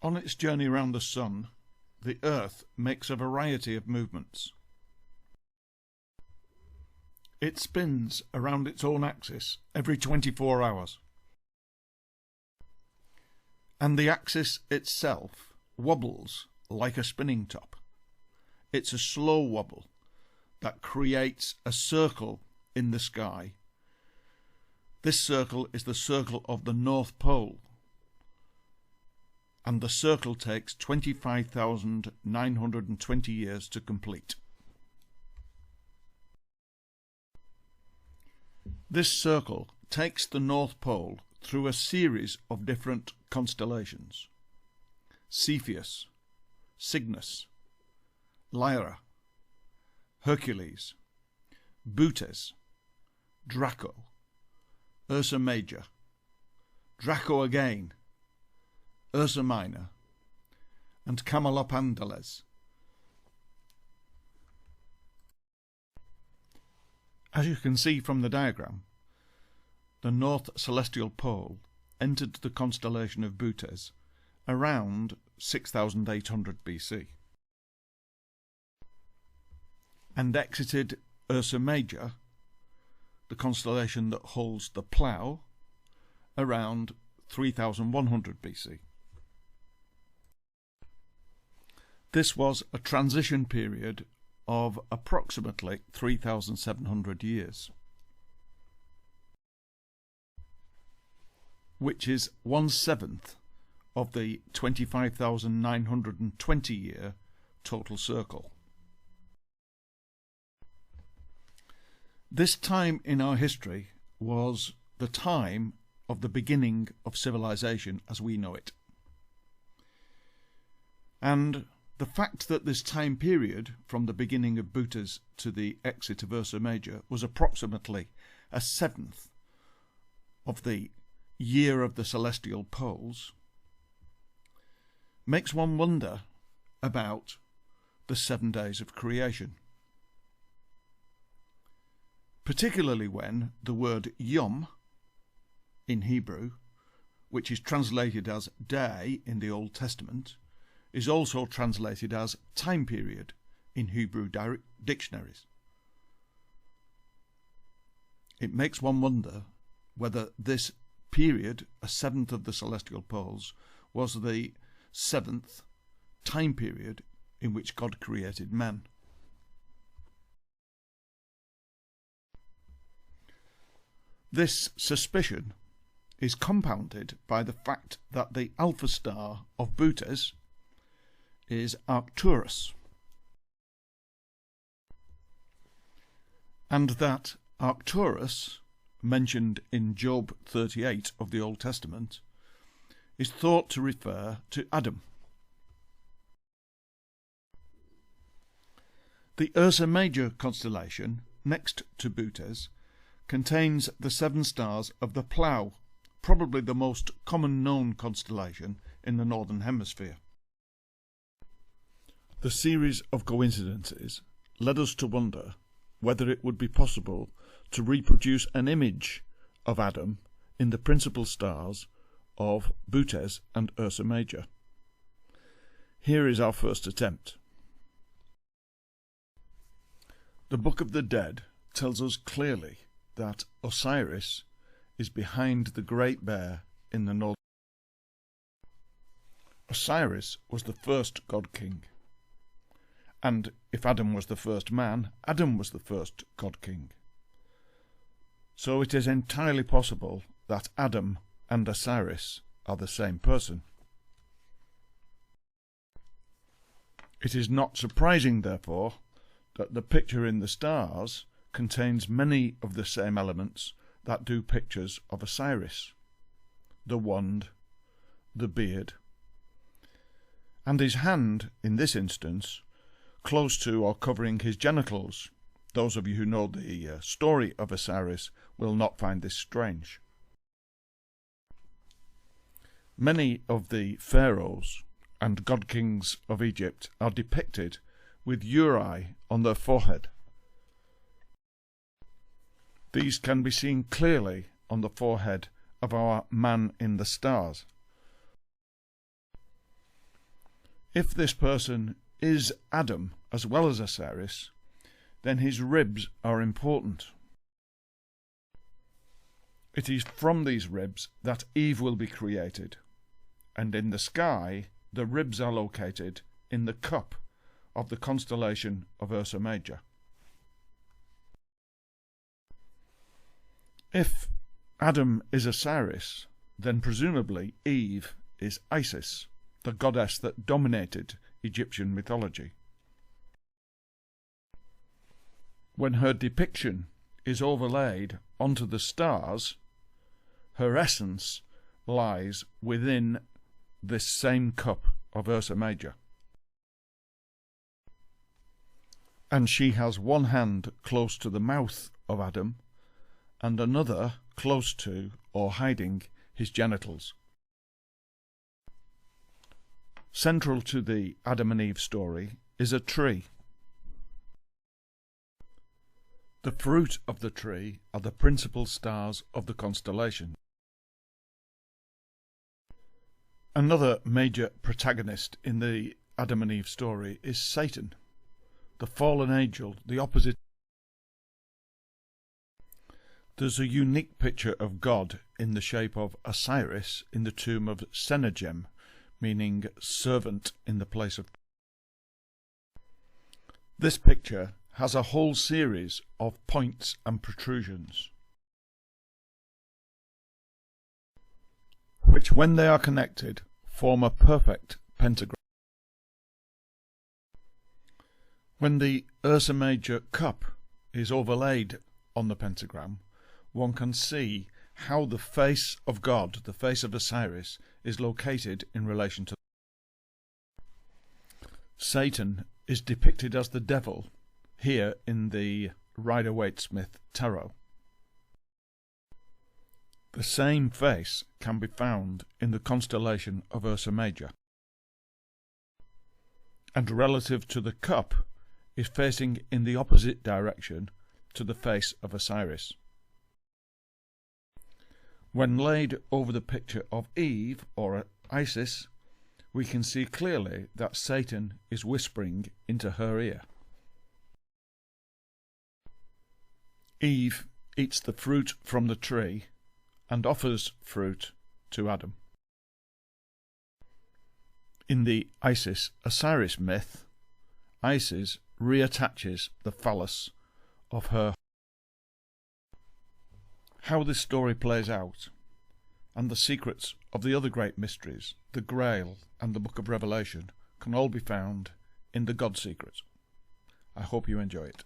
On its journey around the Sun, the Earth makes a variety of movements. It spins around its own axis every 24 hours. And the axis itself wobbles like a spinning top. It's a slow wobble that creates a circle in the sky. This circle is the circle of the North Pole, and the circle takes 25,920 years to complete. This circle takes the North Pole through a series of different constellations: Cepheus, Cygnus, Lyra, Hercules, Bootes, Draco, Ursa Major, Draco again, Ursa Minor, and Camelopardalis. As you can see from the diagram, the North Celestial Pole entered the constellation of Bootes around 6800 BC and exited Ursa Major, the constellation that holds the Plough, around 3100 BC. This was a transition period of approximately 3,700 years, which is 1/7 of the 25,920 year total circle. This time in our history was the time of the beginning of civilization as we know it. And the fact that this time period, from the beginning of Bootes to the exit of Ursa Major, was approximately 1/7 of the year of the celestial poles, makes one wonder about the 7 days of creation. Particularly when the word Yom in Hebrew, which is translated as day in the Old Testament, is also translated as time period in Hebrew dictionaries. It makes one wonder whether this period, 1/7 of the celestial poles, was the 7th time period in which God created man. This suspicion is compounded by the fact that the alpha star of Bootes is Arcturus, and that Arcturus, mentioned in Job 38 of the Old Testament, is thought to refer to Adam. The Ursa Major constellation, next to Bootes, contains the 7 stars of the Plough, probably the most common known constellation in the Northern Hemisphere. The series of coincidences led us to wonder whether it would be possible to reproduce an image of Adam in the principal stars of Bootes and Ursa Major. Here is our first attempt. The Book of the Dead tells us clearly that Osiris is behind the Great Bear in the north. Osiris was the first god-king, and if Adam was the first man, Adam was the first god-king. So it is entirely possible that Adam and Osiris are the same person. It is not surprising, therefore, that the picture in the stars contains many of the same elements that do pictures of Osiris: the wand, the beard, and his hand, in this instance, close to or covering his genitals. Those of you who know the story of Osiris will not find this strange. Many of the pharaohs and god-kings of Egypt are depicted with uri on their forehead. These can be seen clearly on the forehead of our man in the stars. If this person is Adam as well as Osiris, then his ribs are important. It is from these ribs that Eve will be created, and in the sky the ribs are located in the cup of the constellation of Ursa Major. If Adam is Osiris, then presumably Eve is Isis, the goddess that dominated Egyptian mythology. When her depiction is overlaid onto the stars, her essence lies within this same cup of Ursa Major. And she has one hand close to the mouth of Adam and another close to or hiding his genitals. Central to the Adam and Eve story is a tree. The fruit of the tree are the principal stars of the constellation. Another major protagonist in the Adam and Eve story is Satan, the fallen angel, the opposite. There's a unique picture of God in the shape of Osiris in the tomb of Sennacherib, meaning servant in the place of. This picture has a whole series of points and protrusions, which, when they are connected, form a perfect pentagram. When the Ursa Major cup is overlaid on the pentagram, one can see how the face of God, the face of Osiris, is located in relation to. Satan is depicted as the devil here in the Rider-Waite-Smith Tarot. The same face can be found in the constellation of Ursa Major, and relative to the cup is facing in the opposite direction to the face of Osiris. When laid over the picture of Eve, or Isis, we can see clearly that Satan is whispering into her ear. Eve eats the fruit from the tree and offers fruit to Adam. In the Isis-Osiris myth, Isis reattaches the phallus of her. How this story plays out, and the secrets of the other great mysteries, the Grail and the Book of Revelation, can all be found in The God Secret. I hope you enjoy it.